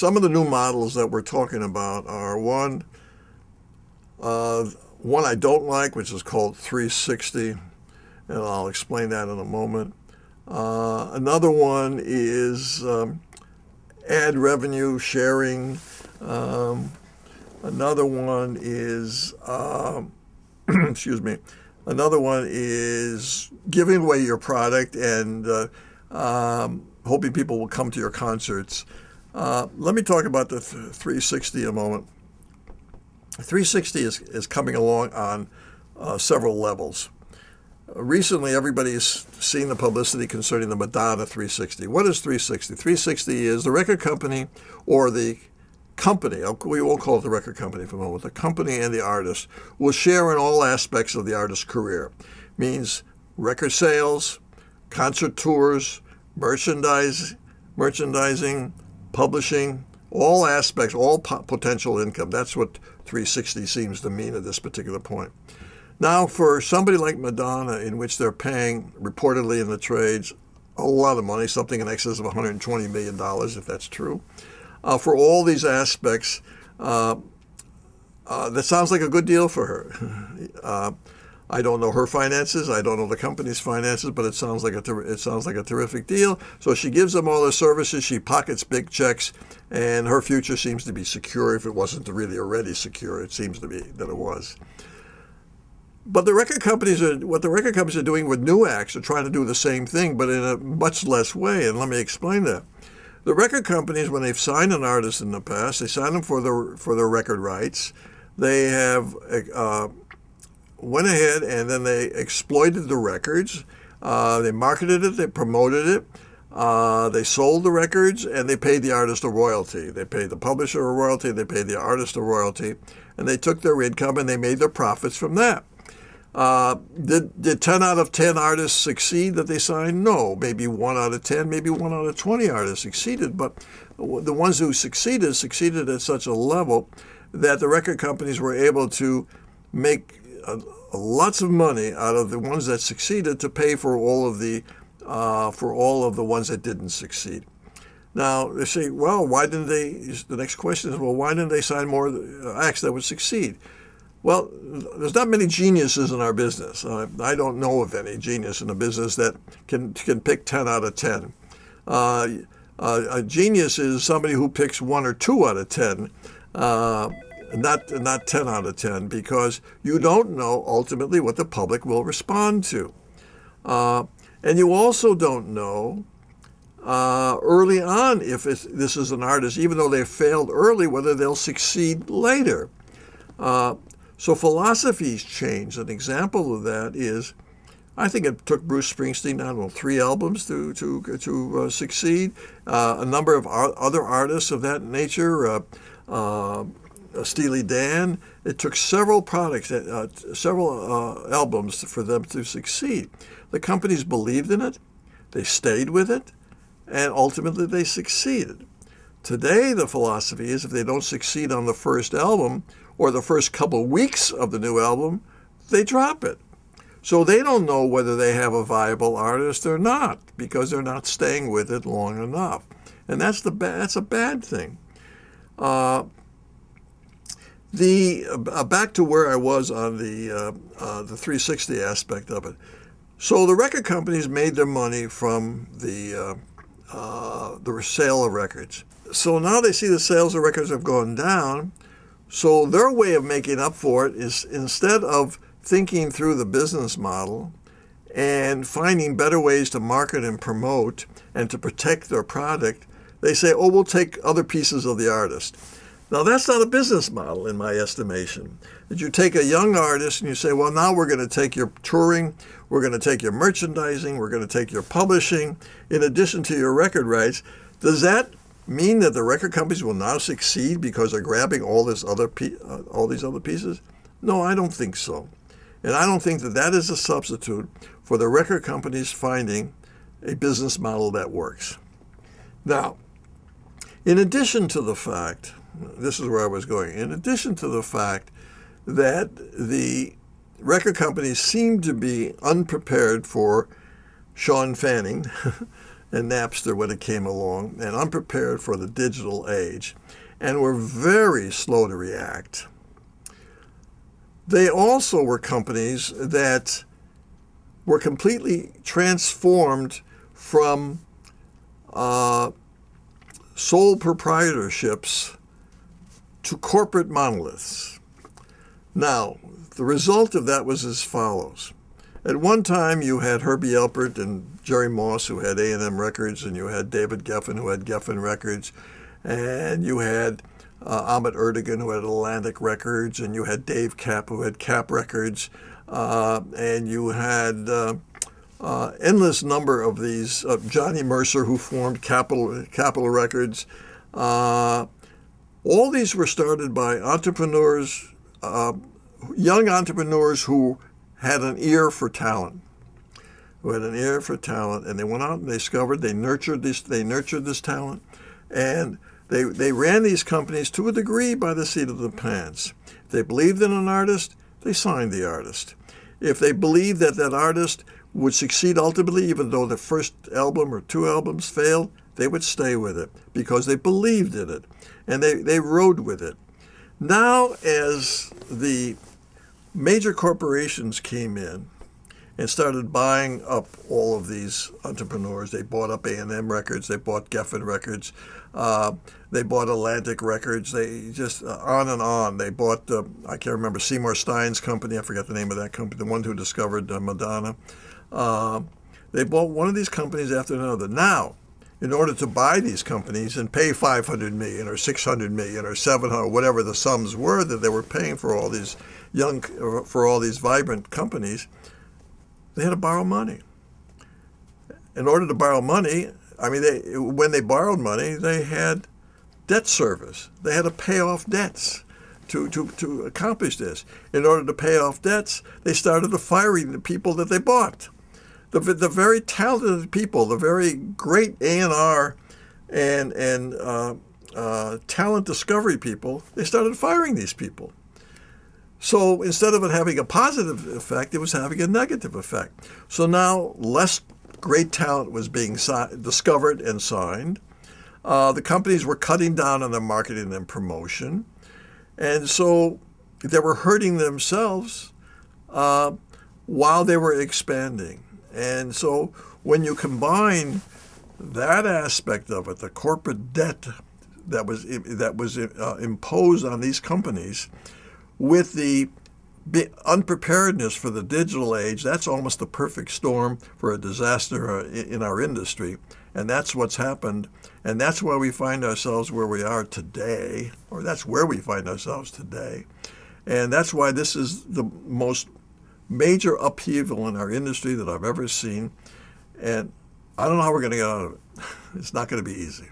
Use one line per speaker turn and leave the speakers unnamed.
some of the new models that we're talking about are one I don't like, which is called 360, and I'll explain that in a moment. Another one is ad revenue sharing. Another one is, excuse me, another one is giving away your product and hoping people will come to your concerts. Let me talk about the 360 a moment. 360 is coming along on several levels. Recently, everybody's seen the publicity concerning the Madonna 360. What is 360? 360 is the record company or the company, we won't call it the record company for a moment, the company and the artist will share in all aspects of the artist's career. Means record sales, concert tours, merchandising, publishing, all aspects, all potential income. That's what 360 seems to mean at this particular point. Now, for somebody like Madonna, in which they're paying, reportedly in the trades, a lot of money, something in excess of $120 million, if that's true, for all these aspects, that sounds like a good deal for her. I don't know her finances. I don't know the company's finances, but it sounds like a terrific deal. So she gives them all the services. She pockets big checks, and her future seems to be secure. If it wasn't really already secure, it seems to be that it was. But what the record companies are doing with new acts are trying to do the same thing, but in a much less way. And let me explain that. The record companies, when they've signed an artist in the past, they sign them for their record rights. They have went ahead and then they exploited the records. They marketed it, they promoted it, they sold the records, and they paid the artist a royalty. They paid the publisher a royalty, they paid the artist a royalty, and they took their income and they made their profits from that. Did 10 out of 10 artists succeed that they signed? No. Maybe 1 out of 10, maybe 1 out of 20 artists succeeded, but the ones who succeeded at such a level that the record companies were able to make lots of money out of the ones that succeeded to pay for all of the ones that didn't succeed. Now, they say, well, why didn't they? The next question is, well, why didn't they sign more acts that would succeed? Well, there's not many geniuses in our business. I don't know of any genius in the business that can pick 10 out of 10. A genius is somebody who picks 1 or 2 out of 10, not 10 out of 10, because you don't know ultimately what the public will respond to. And you also don't know early on if this is an artist, even though they failed early, whether they'll succeed later. So philosophies change. An example of that is, I think it took Bruce Springsteen, I don't know, 3 albums to succeed. A number of other artists of that nature, Steely Dan. It took several albums for them to succeed. The companies believed in it, they stayed with it, and ultimately they succeeded. Today, the philosophy is if they don't succeed on the first album or the first couple weeks of the new album, they drop it. So they don't know whether they have a viable artist or not because they're not staying with it long enough. And that's a bad thing. Back to where I was on the 360 aspect of it. So the record companies made their money from the sale of records. So now they see the sales of records have gone down. So their way of making up for it is, instead of thinking through the business model and finding better ways to market and promote and to protect their product, they say, oh, we'll take other pieces of the artist. Now, that's not a business model in my estimation. That you take a young artist and you say, well, now we're going to take your touring, we're going to take your merchandising, we're going to take your publishing, in addition to your record rights. Does that mean that the record companies will now succeed because they're grabbing all these other pieces? No, I don't think so. And I don't think that is a substitute for the record companies finding a business model that works. Now, in addition to the fact, this is where I was going, in addition to the fact that the record companies seem to be unprepared for Sean Fanning and Napster when it came along, and unprepared for the digital age, and were very slow to react. They also were companies that were completely transformed from sole proprietorships to corporate monoliths. Now, the result of that was as follows. At one time, you had Herbie Alpert and Jerry Moss, who had A&M Records, and you had David Geffen, who had Geffen Records, and you had Ahmet Ertegun, who had Atlantic Records, and you had Dave Kapp, who had Kapp Records, and you had endless number of these, Johnny Mercer, who formed Capitol Records. All these were started by entrepreneurs, young entrepreneurs who had an ear for talent, and they went out and they discovered, they nurtured this talent, and they ran these companies to a degree by the seat of the pants. If they believed in an artist, they signed the artist. If they believed that that artist would succeed ultimately, even though the first album or two albums failed, they would stay with it because they believed in it, and they rode with it. Now, as the major corporations came in and started buying up all of these entrepreneurs, they bought up A&M Records, they bought Geffen Records, they bought Atlantic Records, they just on and on. They bought, I can't remember, Seymour Stein's company, I forget the name of that company, the one who discovered Madonna. They bought one of these companies after another. Now, in order to buy these companies and pay $500 million or $600 million or $700, whatever the sums were that they were paying for all these vibrant companies, they had to borrow money. In order to borrow money, when they borrowed money, they had debt service. They had to pay off debts to accomplish this. In order to pay off debts, they started firing the people that they bought. The very talented people, the very great A&R and talent discovery people, they started firing these people. So instead of it having a positive effect, it was having a negative effect. So now less great talent was being discovered and signed. The companies were cutting down on their marketing and promotion. And so they were hurting themselves while they were expanding. And so when you combine that aspect of it, the corporate debt that was imposed on these companies, with the unpreparedness for the digital age, that's almost the perfect storm for a disaster in our industry. And that's what's happened. And that's why we find ourselves where we are today, or that's where we find ourselves today. And that's why this is the most major upheaval in our industry that I've ever seen. And I don't know how we're going to get out of it. It's not going to be easy.